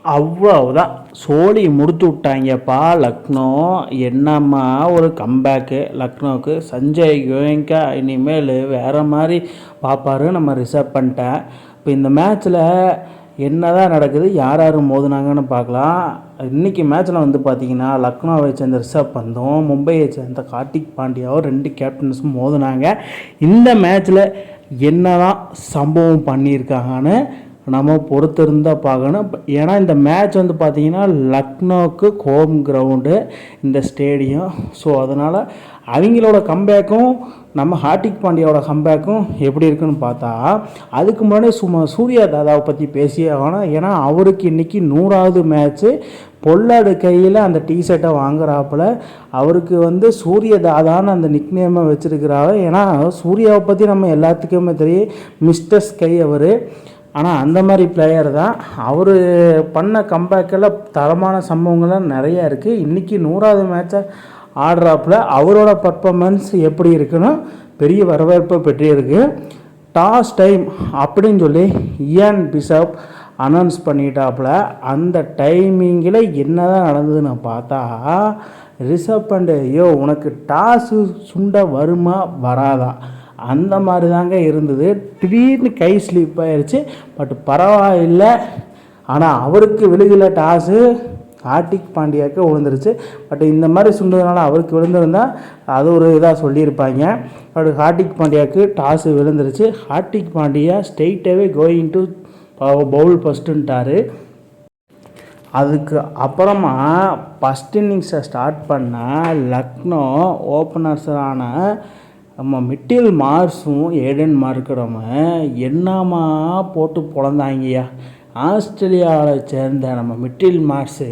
அவ்வளவுதான், சோலி முடித்து விட்டாங்கப்பா லக்னோ. என்னம்மா ஒரு கம்பேக்கு லக்னோவுக்கு. சஞ்சய் கோயங்கா இனிமேல் வேறு மாதிரி பார்ப்பாரு நம்ம ரிசர்வ் பண்ணிட்டேன். இப்போ இந்த மேட்ச்சில் என்ன தான் நடக்குது, யார் யார் மோதுனாங்கன்னு பார்க்கலாம். இன்றைக்கி மேட்ச்சில் வந்து பார்த்திங்கன்னா லக்னோவை சேர்ந்த ரிஷப் பந்தும் மும்பையை சேர்ந்த கார்த்திக் பாண்டியாவும் 2 கேப்டன்ஸும் மோதுனாங்க. இந்த மேட்ச்சில் என்ன தான் சம்பவம் பண்ணியிருக்காங்கன்னு நம்ம பொறுத்திருந்தால் பார்க்கணும். ஏன்னா இந்த மேட்ச் வந்து பார்த்திங்கன்னா லக்னோவுக்கு ஹோம் கிரவுண்டு இந்த ஸ்டேடியம். ஸோ அதனால் அவங்களோட கம்பேக்கும் நம்ம ஹார்திக் பாண்டியாவோட கம்பேக்கும் எப்படி இருக்குன்னு பார்த்தா, அதுக்கு முன்னாடி சூர்யா தாதாவை பற்றி பேசியே ஆகணும். ஏன்னா அவருக்கு இன்றைக்கி 100வது மேட்ச்சு. பொல்லாடு கையில் அந்த டிஷர்ட்டை வாங்குறாப்புல. அவருக்கு வந்து சூரிய தாதான்னு அந்த நிக்நேமை வச்சுருக்கிறாரு. ஏன்னா சூர்யாவை பற்றி நம்ம எல்லாத்துக்குமே தெரியும், மிஸ்டர் ஸ்கை அவர். ஆனால் அந்த மாதிரி பிளேயர் தான் அவர். பண்ண கம்பேக்கில் தரமான சம்பவங்கள்லாம் நிறையா இருக்குது. இன்றைக்கி 100வது மேட்சை ஆடுறாப்புல அவரோட பர்ஃபார்மன்ஸ் எப்படி இருக்குன்னு பெரிய வரவேற்பை பெற்றிருக்கு. டாஸ் டைம் அப்படின்னு சொல்லி இயான் பிஷப் அனௌன்ஸ் பண்ணிட்டாப்புல. அந்த டைமிங்கில் என்ன தான் நடந்ததுன்னு பார்த்தா, ரிஷப் பண்ட் உனக்கு டாஸு சுண்ட வருமா வராதா அந்த மாதிரி தாங்க இருந்தது. திடீர்னு கை ஸ்லிப் ஆயிடுச்சு. பட் பரவாயில்லை. ஆனால் அவருக்கு விழுகல டாஸு, ஹார்திக் பாண்டியாவுக்கு விழுந்துருச்சு. பட் இந்த மாதிரி சுண்டதுனால அவருக்கு விழுந்திருந்தால் அது ஒரு இதாக சொல்லியிருப்பாங்க. பட் ஹார்திக் பாண்டியாவுக்கு டாஸு விழுந்துருச்சு. ஹார்திக் பாண்டியா ஸ்ட்ரெயிட்டாகவே கோயிங் டு பவுல் ஃபஸ்ட்டுன்ட்டார். அதுக்கு அப்புறமா ஃபஸ்ட் இன்னிங்ஸை ஸ்டார்ட் பண்ண லக்னோ ஓப்பனர்ஸரான நம்ம மிட்டில் மார்ஸும் ஏடன் மார்க்கரும் என்னமா போட்டு பொழந்தாங்கய்யா. ஆஸ்திரேலியாவில் சேர்ந்த நம்ம மிட்டில் மார்ஸு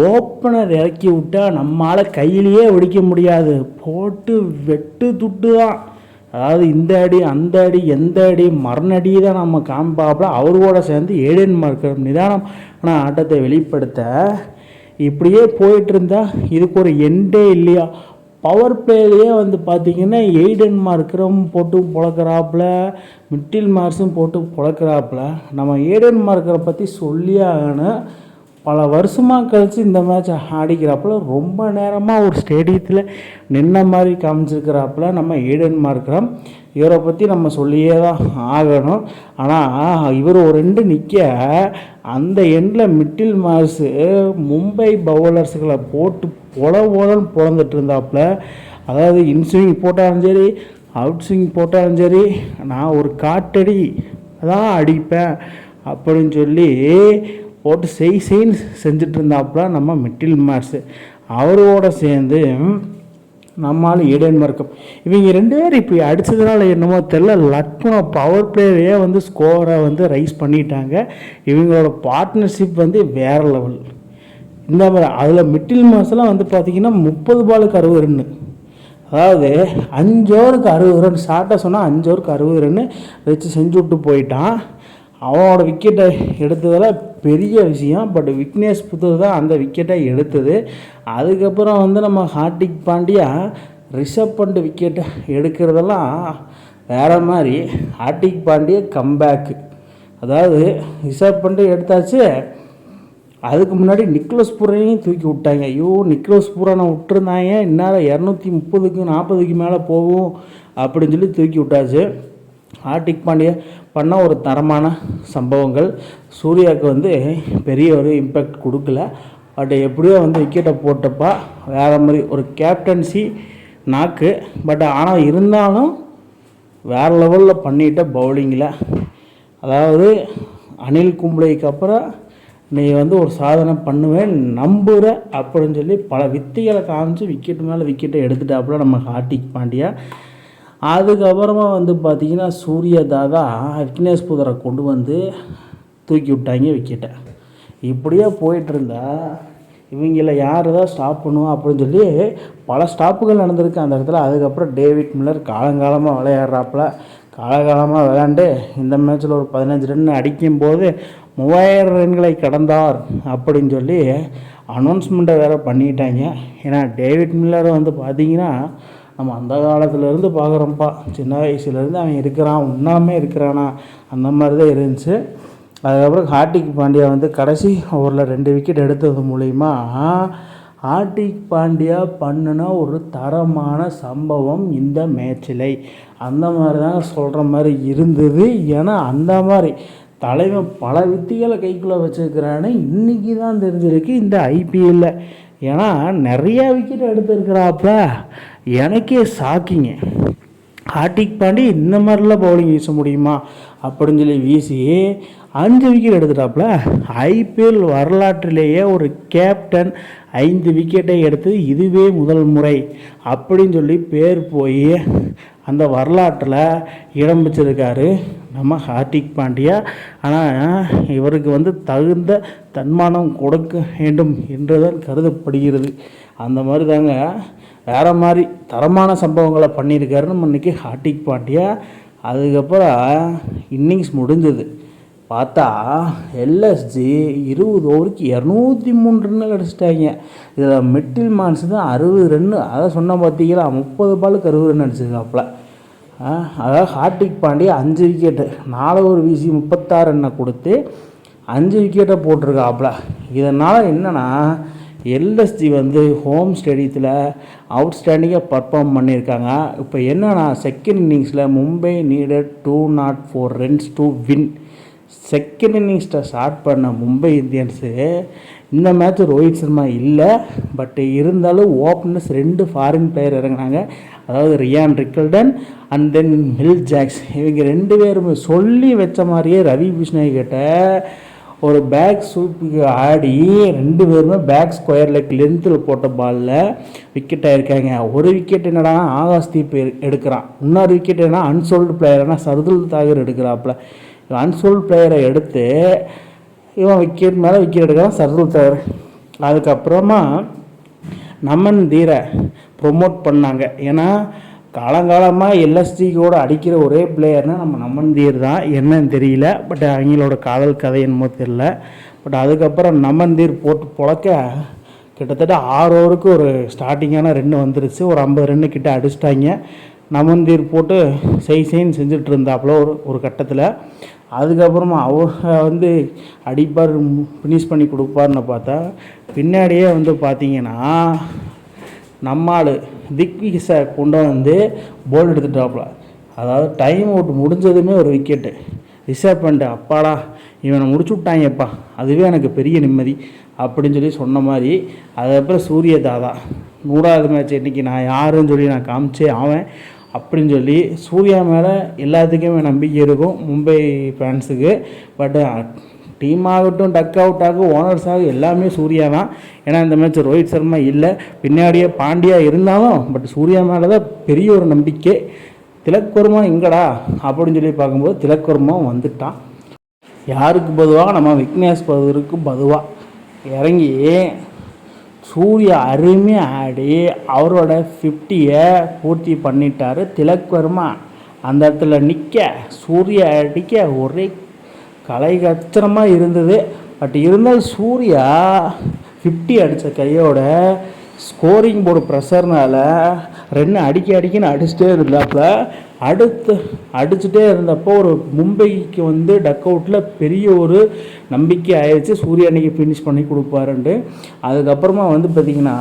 ஓப்பனர் இறக்கி விட்டால் நம்மளால் கையிலேயே வெடிக்க முடியாது, போட்டு வெட்டு துட்டு தான். அதாவது இந்த அடி அந்த அடி எந்த அடி மரணடி தான் நம்ம காமிப்பாப்புல. அவரோட சேர்ந்து ஏடன் மார்க்கர் நிதானமான ஆட்டத்தை வெளிப்படுத்த இப்படியே போயிட்டு இருந்தால் இதுக்கு ஒரு எண்டே இல்லையா. பவர் பிளேலேயே வந்து பார்த்திங்கன்னா ஏடன் மார்க்கரும் போட்டு பொழக்கிறாப்புல, மிட்டில் மார்ஸும் போட்டு பொழக்கிறாப்புல. நம்ம ஏடன் மார்க்கரை பற்றி சொல்லியே ஆகணும். பல வருஷமாக கழித்து இந்த மேட்சை ஆடிக்கிறாப்புல. ரொம்ப நேரமாக ஒரு ஸ்டேடியத்தில் நின்ன மாதிரி காமிச்சிருக்கிறாப்புல நம்ம ஏடன் மார்க்கரம். இவரை பற்றி நம்ம சொல்லியே தான் ஆகணும். ஆனால் இவர் ஒரு 2 நிற்க அந்த எண்டில் மிட்டில் மார்ஸு மும்பை பவுலர்ஸுகளை போட்டு பொலன்னு பொழந்துட்டு இருந்தாப்புல. அதாவது இன்ஸ்விங் போட்டாலும் சரி அவுட் ஸ்விங் போட்டாலும் சரி நான் ஒரு காட்டடி தான் அடிப்பேன் அப்படின்னு சொல்லி போட்டு செய்ன்னு செஞ்சுட்டு இருந்தாப்புல நம்ம மிட்டில் மார்ஸு. அவரோட சேர்ந்து நம்மால் ஏடன் மார்க்கம். இவங்க 2 பேர் இப்படி அடித்ததுனால என்னமோ தெரில, லக்னோ பவர் பிளேயரையே வந்து ஸ்கோரை வந்து ரைஸ் பண்ணிட்டாங்க. இவங்களோட பார்ட்னர்ஷிப் வந்து வேறு லெவல். இந்த மாதிரி அதில் மிட்டில் மார்ஸ்லாம் வந்து பார்த்திங்கன்னா 30 பாலுக்கு 60 ரன்னு. அதாவது 5 ஓவருக்கு 60 ரன். ஷார்ட்டாக சொன்னால் 5 ஓவருக்கு 60 ரன்னு வச்சு செஞ்சு விட்டு போயிட்டான். அவனோட விக்கெட்டை எடுத்ததெல்லாம் பெரிய விஷயம். பட் விக்னேஷ் புத்தூர் தான் அந்த விக்கெட்டை எடுத்தது. அதுக்கப்புறம் வந்து நம்ம ஹார்திக் பாண்டியா ரிஷப் பண்ட் விக்கெட்டை எடுக்கிறதெல்லாம் வேறு மாதிரி. ஹார்திக் பாண்டியா கம்பேக்கு. அதாவது ரிஷப் பண்ட் எடுத்தாச்சு, அதுக்கு முன்னாடி நிக்கோலஸ் பூரனையும் தூக்கி விட்டாங்க. நிக்கோலஸ் பூரனை விட்டுருந்தாங்க, இந்நேரம் 230க்கு 40க்கு மேலே போகும் அப்படின்னு சொல்லி தூக்கி விட்டாச்சு. ஹார்திக் பாண்டியா பண்ண ஒரு தரமான சம்பவங்கள். சூர்யாவுக்கு வந்து பெரிய ஒரு இம்பேக்ட் கொடுக்கல. பட் எப்படியோ வந்து விக்கெட்டை போட்டப்பா வேறு மாதிரி ஒரு கேப்டன்சி நாக்கு. பட் ஆனால் இருந்தாலும் வேறு லெவலில் பண்ணிட்ட பவுலிங்கில். அதாவது அனில் கும்ப்ளேக்கு அப்புறம் நீ வந்து ஒரு சாதனை பண்ணுவேன் நம்புகிற அப்படின்னு சொல்லி பல வித்தைகளை காமிச்சு விக்கெட்டு மேலே விக்கெட்டை எடுத்துட்டாப்புல நம்ம ஹார்திக் பாண்டியா. அதுக்கப்புறமா வந்து பார்த்திங்கன்னா சூர்யா தாதா விக்னேஷ் புதரை கொண்டு வந்து தூக்கி விட்டாங்க விக்கெட்டை. இப்படியே போயிட்டுருந்தா இவங்கள யார் தான் ஸ்டாப் பண்ணுவோம் அப்படின்னு சொல்லி பல ஸ்டாப்புகள் நடந்திருக்கு அந்த இடத்துல. அதுக்கப்புறம் டேவிட் மில்லர் காலங்காலமாக விளையாடுறாப்புல. காலகாலமாக விளையாண்டு இந்த மேட்ச்சில் ஒரு 15 ரன் அடிக்கும்போது 3000 ரன்களை கடந்தார் அப்படின்னு சொல்லி அனௌன்ஸ்மெண்ட்டை வேறு பண்ணிட்டாங்க. ஏன்னா டேவிட் மில்லர் வந்து பார்த்திங்கன்னா நம்ம அந்த காலத்துலேருந்து பார்க்குறோம்ப்பா, சின்ன வயசுலேருந்து அவன் இருக்கிறான், உண்ணாமே இருக்கிறானா அந்த மாதிரி தான் இருந்துச்சு. அதுக்கப்புறம் ஹார்திக் பாண்டியா வந்து கடைசி ஓவரில் 2 விக்கெட் எடுத்தது மூலிமா ஹார்திக் பாண்டியா பண்ணின ஒரு தரமான சம்பவம் இந்த மேட்சில். அந்த மாதிரி தாங்க சொல்கிற மாதிரி இருந்தது. ஏன்னா அந்த மாதிரி தலைவன் பல வித்திகளை கைக்குள்ளே வச்சுருக்கிறான்னு இன்றைக்கி தான் தெரிஞ்சிருக்கு இந்த ஐபிஎல்லில். ஏன்னா நிறையா விக்கெட் எடுத்துருக்கிறாப்ப எனக்கே ஷாக்கிங்க. ஹார்திக் பாண்டி இந்த மாதிரிலாம் பவுலிங் வீச முடியுமா அப்படின்னு சொல்லி வீசி 5 விக்கெட் எடுத்துட்டாப்புல. ஐபிஎல் வரலாற்றிலேயே ஒரு கேப்டன் 5 விக்கெட்டை எடுத்து இதுவே முதல் முறை அப்படின்னு சொல்லி பேர் போய் அந்த வரலாற்றில் இடம் பிடிச்சிருக்காரு நம்ம ஹார்திக் பாண்டியா. ஆனால் இவருக்கு வந்து தகுந்த தன்மானம் கொடுக்க வேண்டும் என்றுதான் கருதப்படுகிறது. அந்த மாதிரி தாங்க வேறு மாதிரி தரமான சம்பவங்களை பண்ணியிருக்காரு நம்ம இன்றைக்கி ஹார்திக் பாண்டியா. அதுக்கப்புறம் இன்னிங்ஸ் முடிஞ்சது பார்த்தா எல்எஸ்ஜி 20 ஓவருக்கு 203 ரன்னு அடிச்சிட்டாங்க. இதில் மிட்டில் மான்ஸ் தான் 60 ரன்னு. அதான் சொன்ன பார்த்தீங்களா 30 பாலுக்கு 60 ரன் அடிச்சிருக்காப்புல. அதாவது ஹார்திக் பாண்டியா 5 விக்கெட்டு 4 ஓவர் வீசி 36 ரன்னை கொடுத்து 5 விக்கெட்டை போட்டிருக்காப்புல. இதனால் என்னென்னா எல்எஸ்ஜி வந்து ஹோம் ஸ்டேடியத்தில் அவுட்ஸ்டாண்டிங்காக பர்ஃபார்ம் பண்ணியிருக்காங்க. இப்போ என்னென்னா செகண்ட் இன்னிங்ஸில் Mumbai needed 204 runs to win. Second இன்னிங்ஸை ஸ்டார்ட் பண்ண மும்பை இந்தியன்ஸு இந்த மேட்ச் ரோஹித் சர்மா இல்லை, பட் இருந்தாலும் ஓப்பனர்ஸ் 2 ஃபாரின் பிளேயர் இறங்கினாங்க. அதாவது Ryan Rickelton and then Will Jacks. இவங்க 2 பேருமே சொல்லி வச்ச மாதிரியே ரவி பிஷ்ணாய் கிட்ட ஒரு பேக் சூப்புக்கு ஆடி 2 பேருமே பேக் ஸ்கொயர் லெக் லென்த்தில் போட்ட பாலில் விக்கெட் ஆகிருக்காங்க. ஒரு விக்கெட் என்னடா ஆகாஷ்தீப் எடுக்கிறான், இன்னொரு விக்கெட் என்ன அன்சோல்டு பிளேயர்னா சர்துல் தாகூர் எடுக்கிறாப்புல. அன்சோல்டு பிளேயரை எடுத்து இவன் விக்கெட் மேலே விக்கெட் எடுக்கிறான் சர்துல் தாகூர். அதுக்கப்புறமா நமன் தீரை ப்ரொமோட் பண்ணாங்க. ஏன்னா காலங்காலமாக எல்எஸ்டிக்கோடு அடிக்கிற ஒரே பிளேயர்னால் நம்ம நமன் தீர் தான். என்னன்னு தெரியல, பட் அவங்களோட காதல் கதை என்னமோ தெரியல. பட் அதுக்கப்புறம் நமன் தீர் போட்டு பொழக்க கிட்டத்தட்ட 6 ஓவருக்கு ஒரு ஸ்டார்டிங்கான ரன்னு வந்துருச்சு. ஒரு 50 ரன்னு கிட்ட அடிச்சிட்டாங்க. நமன் தீர் போட்டு செய்ன்னு செஞ்சுட்டு இருந்தாப்புல ஒரு கட்டத்தில். அதுக்கப்புறமா அவர் வந்து அடிப்பார் ஃபினிஷ் பண்ணி கொடுப்பார்னு பார்த்தா பின்னாடியே வந்து பார்த்திங்கன்னா நம்மால் திக்விஷை கொண்டு வந்து போல் எடுத்துட்டாப்புல. அதாவது டைம் அவுட் முடிஞ்சதுமே ஒரு விக்கெட்டு ரிசர்வ் பண்ணிட்டு அப்பாடா இவனை முடிச்சு விட்டாங்கப்பா, அதுவே எனக்கு பெரிய நிம்மதி அப்படின்னு சொல்லி சொன்ன மாதிரி. அதுக்கப்புறம் சூரிய தாதா 100வது மேட்ச் இன்றைக்கி நான் யாருன்னு சொல்லி நான் காமிச்சே ஆவேன் அப்படின்னு சொல்லி சூர்யா மேலே எல்லாத்துக்குமே நம்பிக்கை இருக்கும் மும்பை ஃபேன்ஸுக்கு. பட் டீம் ஆகட்டும், டக் அவுட் ஆகும், ஓனர்ஸ் ஆகும், எல்லாமே சூர்யா தான். ஏன்னா இந்த மேட்ச் ரோஹித் சர்மா இல்லை, பின்னாடியே பாண்டியா இருந்தாலும் பட் சூர்யா மேலே தான் பெரிய ஒரு நம்பிக்கை. திலக் வர்மா எங்கடா அப்படின்னு சொல்லி பார்க்கும்போது திலக் வர்மா வந்துட்டான். யாருக்கு பொதுவாக நம்ம விக்னேஷ் பதருக்கு பொதுவாக இறங்கி சூர்யா அருமையாக ஆடி அவரோட 50யை பூர்த்தி பண்ணிட்டார். திலக் வர்மா அந்த இடத்துல நிற்க சூர்யா அடிக்க ஒரே கலைகச்சரமாக இருந்தது. பட் இருந்தாலும் சூர்யா 50 அடித்த கையோட ஸ்கோரிங் போர்டு ப்ரெஷர்னால் ரன்னு அடிக்கன்னு அடிச்சுட்டே இருந்தாப்புல. அடிச்சுட்டே இருந்தப்போ ஒரு மும்பைக்கு வந்து டக் அவுட்டில் பெரிய ஒரு நம்பிக்கை ஆயிடுச்சு சூர்யா அன்றைக்கி ஃபினிஷ் பண்ணி கொடுப்பாருன்ட்டு. அதுக்கப்புறமா வந்து பார்த்திங்கன்னா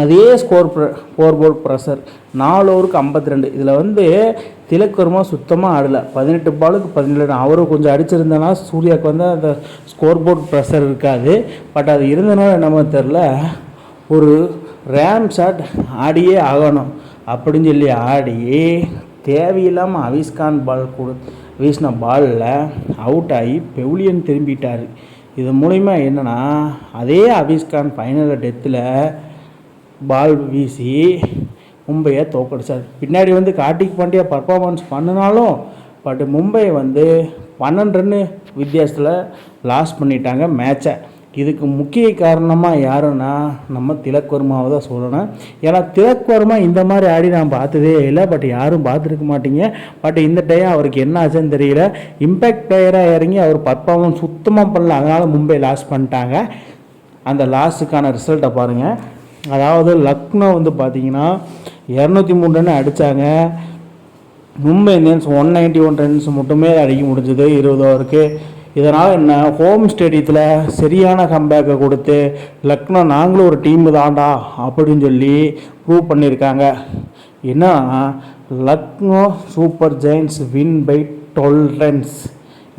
அதே ஸ்கோர் போர்டு ப்ரெஷர் 4 ஓவருக்கு 52. இதில் வந்து திலக் வர்மா சுத்தமாக ஆடலை. 18 பாலுக்கு 17 ரன். அவரும் கொஞ்சம் அடிச்சிருந்தனா சூர்யாவுக்கு வந்து அந்த ஸ்கோர் போர்டு ப்ரெஷர் இருக்காது. பட் அது இருந்தனால என்னமோ தெரில, ஒரு ரேம் ஷாட் ஆடியே ஆகணும் அப்படின்னு சொல்லி ஆடி தேவையில்லாமல் அவிஸ்கான் பால் வீசின பாலில் அவுட் ஆகி பெவிலியன் திரும்பிட்டார். இது மூலிமா என்னென்னா அதே அவிஸ்கான் ஃபைனல் டெத்தில் பால் வீசி மும்பையை தோக்கடிச்சார். பின்னாடி வந்து ஹார்திக் பாண்டியா பர்ஃபார்மன்ஸ் பண்ணினாலும் பட் மும்பை வந்து 12 ரன்னு வித்தியாசத்தில் லாஸ் பண்ணிட்டாங்க மேட்சை. இதுக்கு முக்கிய காரணமாக யாருன்னா நம்ம திலக் வர்மாவை தான் சொல்லணும். ஏன்னா திலக் வர்மா இந்த மாதிரி ஆடி நான் பார்த்ததே இல்லை, பட் யாரும் பார்த்துருக்க மாட்டீங்க. பட் இந்த டைம் அவருக்கு என்ன ஆச்சுன்னு தெரியல, இம்பேக்ட் பிளேயராக இறங்கி அவர் பர்ஃபார்மன்ஸ் சுத்தமாக பண்ணல, அதனால் மும்பை லாஸ் பண்ணிட்டாங்க. அந்த லாஸுக்கான ரிசல்ட்டை பாருங்கள். அதாவது லக்னோ வந்து பார்த்திங்கன்னா 203 ரன் அடித்தாங்க. மும்பை இந்தியன்ஸ் 191 ரன்ஸ் மட்டுமே அடிக்க முடிஞ்சது 20 ஓவருக்கு. இதனால் என்ன, ஹோம் ஸ்டேடியத்தில் சரியான கம்பேக்கை கொடுத்து லக்னோ நாங்களும் ஒரு டீமு தான்டா அப்படின்னு சொல்லி ப்ரூவ் பண்ணியிருக்காங்க. என்னன்னா, Lucknow super giants win by 12 runs.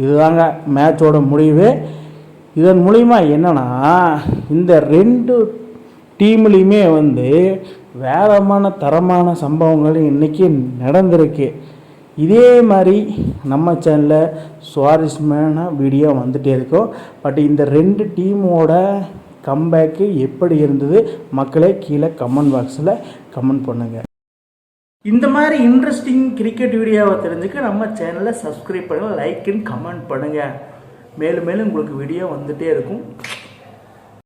இதுதாங்க மேட்சோட முடிவு. இதன் மூலிமா என்னென்னா, இந்த 2 டீம்லேயுமே வேறமான தரமான சம்பவங்கள் இன்றைக்கி நடந்திருக்கு. இதே மாதிரி நம்ம சேனலில் சுவாரஸ்யமான வீடியோ வந்துகிட்டே இருக்கும். பட் இந்த 2 டீமோட கம்பேக்கு எப்படி இருந்தது மக்களே கீழே கமெண்ட் பாக்ஸில் கமெண்ட் பண்ணுங்கள். இந்த மாதிரி இன்ட்ரெஸ்டிங் கிரிக்கெட் வீடியோவை தெரிஞ்சுக்க நம்ம சேனலை சப்ஸ்கிரைப் பண்ணுங்கள், லைக் அண்ட் கமெண்ட் பண்ணுங்கள். மேலும் மேலும் உங்களுக்கு வீடியோ வந்துகிட்டே இருக்கும்.